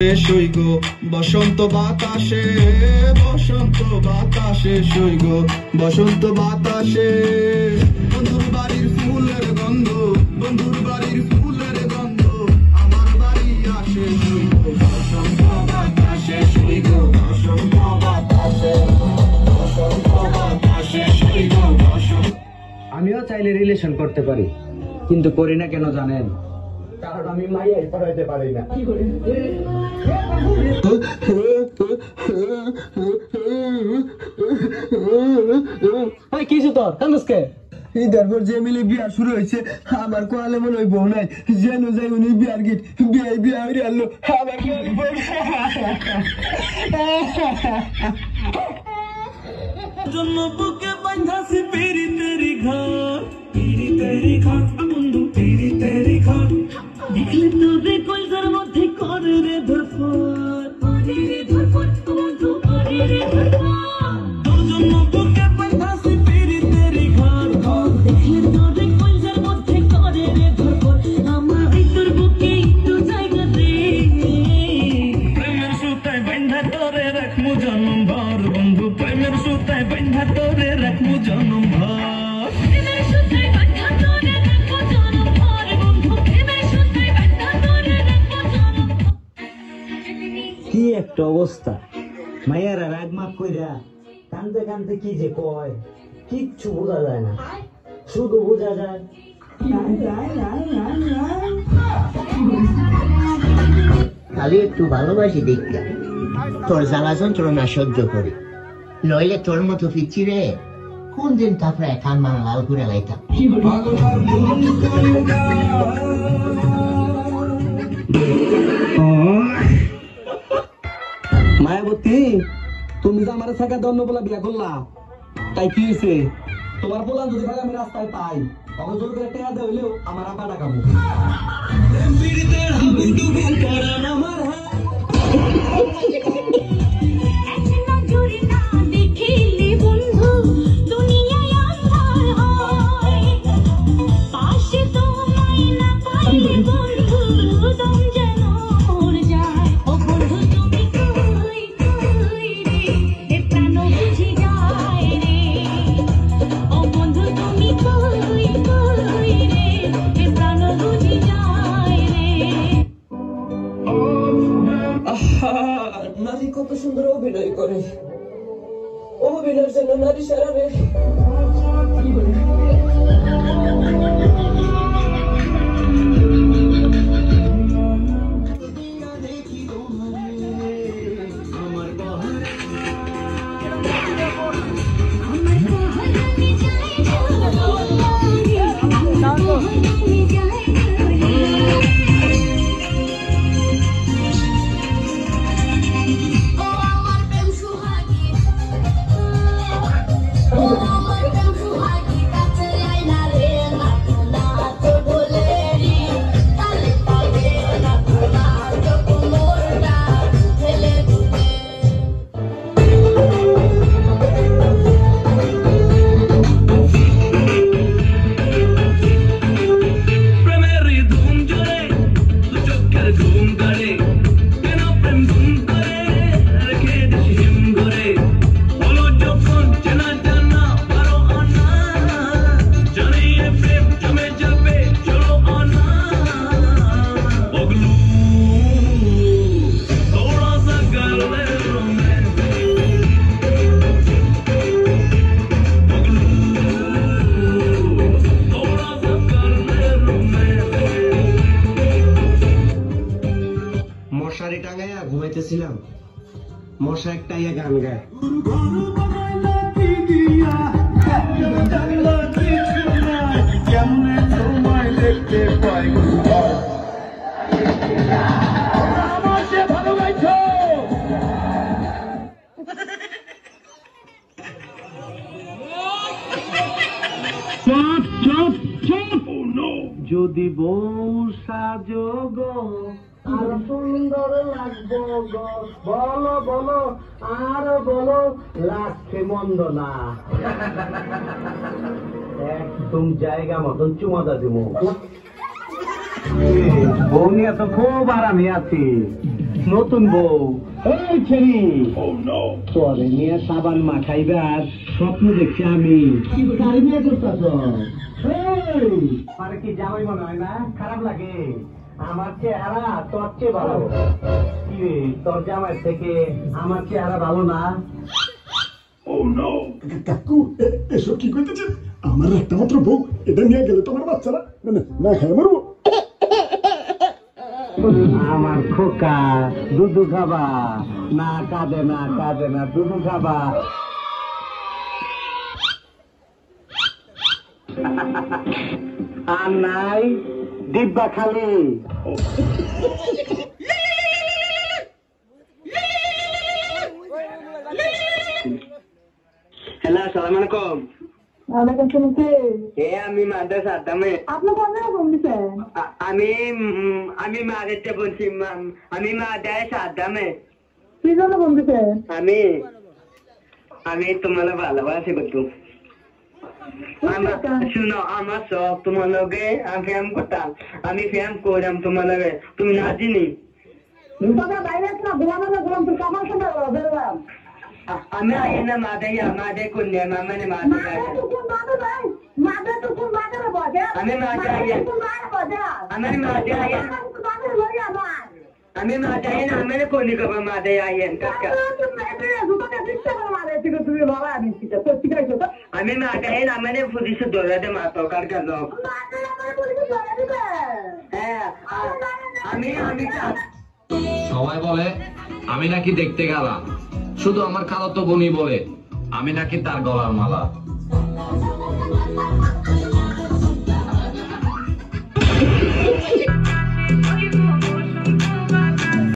সৈগ বসন্ত বাতাসে সৈগ বসন্ত বাতাসে বন্ধুর বাড়ির ফুলের গন্ধ আমার বাড়ি আসে সৈগ বসন্ত বাতাসে সৈগ বসন্ত বাতাসে সৈগ বসন্ত। আমিও চাইলে রিলেশন করতে পারি, কিন্তু করি না কেন জানেন? কারণ আমি মাইয়াই পড়াইতে পারি না। কিছু তোর কান্দুসকে ঈদের পর যে মিলে বিয়া শুরু হয়েছে, আমার কোয়ালে মনে হয় বউ নাই, যেন যাই উনি বিয়ার গীত বিয়া হয়ে আনলো আমার জন্য বুকে বাঁধাছি পিরি তেরি ঘর বন্ধু পিরি তেরি ঘর দেখলে তোরে কলজার মধ্যে করে রে ধরফর বন্ধু করে রে ধরফর তোর জন্য বুকে বাঁধাছি পিরি তেরি ঘর দেখলে তোরে কলজার মধ্যে করে রে ধরফর আমার তোর বুকে একটু জায়গা দে প্রেমের সুতায় বাঁধা তোরে রাখমু জনম ভর বন্ধু প্রেমের সুতায় বাঁধা তোরে রাখমু জনম ভর কি একটা অবস্থা, মাইয়ারা রাগ মাগ কইরা কানতে কানতে কি যে কয় কিচ্ছু বোঝা যায় না, শুধু বোঝা যায় খালি একটু ভালোবাসি দেখলাম তোর জ্বালা যন্ত্রণা সহ্য করি, নইলে তোর মতো পিচ্ছি রে কোন দিন তারপরে কান মারা লাল করে লাইতাম। মায়াবতী, তুমি যে আমার থাকা দন্য বলা বিয়া করলা, তাই কি হয়েছে? তোমার পোলা যদি ভাই আমি রাস্তায় পাই, তখন জোর করে টেয়া দে হইলেও আমার আপা ডাকাবো। নারী কত সুন্দর অভিনয় করে, অভিনয়ের জন্য নারী সারা রে। মশারি টাঙাইয়া ঘুমাইতেছিলাম, মশা একটা ইয়া গান গায়, যদি বউ সাজগ আর সুন্দর লাগবো গো, বলো বলো আর বলো লাগছে মন্দ না, একদম জায়গা মতন চুমাদা দিব। বউ নিয়ে তো খুব আরামে আছি। নতুন বউ এই ছেড়ি তোরে নিয়ে সাবান মাখাইবার স্বপ্ন দেখছি আমি কারে বিয়ে করতাছ আরে কি জামাই মনে হয় না খারাপ লাগে আমার চেহারা তোর চেয়ে ভালো কি রে তোর জামাই থেকে আমার চেহারা ভালো না কাকু এসব কি করতেছেন আমার একটা মাত্র বউ এটা নিয়ে গেলে তোমার বাচ্চারা না খায় মরবো আমার খোকা দুধু খাবা না কাঁদে না দুধু খাবা আর নাই ডিব্বা খালি হ্যালো আসসালামু আলাইকুম আমি মাদ্রাসা আদামে আপনি কোন জায়গায় ফোন দিচ্ছেন? আমি মাদ্রাসা বলছি আমি মাদ্রাসা আদামে কি জন্য ফোন দিচ্ছেন? আমি তোমার ভালোবাসি বলতো শুনো আমার সব তোমার লগে আমি ফ্যাম করতাম আমি ফ্যাম করলাম তোমার লগে তুমি না চিনি তোমরা বাইরে আছো না ঘুমানো ঘুম তো কামাল সাথে বেরোলাম আমি আই না মাদে কন্যা মানে মাদে আমি মাদে আই আমি মাদে আই আমি মাদে আই না আমি কোনি কব মাদে আই কাকা আমি মাদে আই না মানে পুলিশ দৌড়াতে মাতো কারকা লোক হ্যাঁ আমি সবাই বলে আমি নাকি দেখতে গেলাম শুধু আমার খালাতো বোনই বলে আমি নাকি তার গলার মালা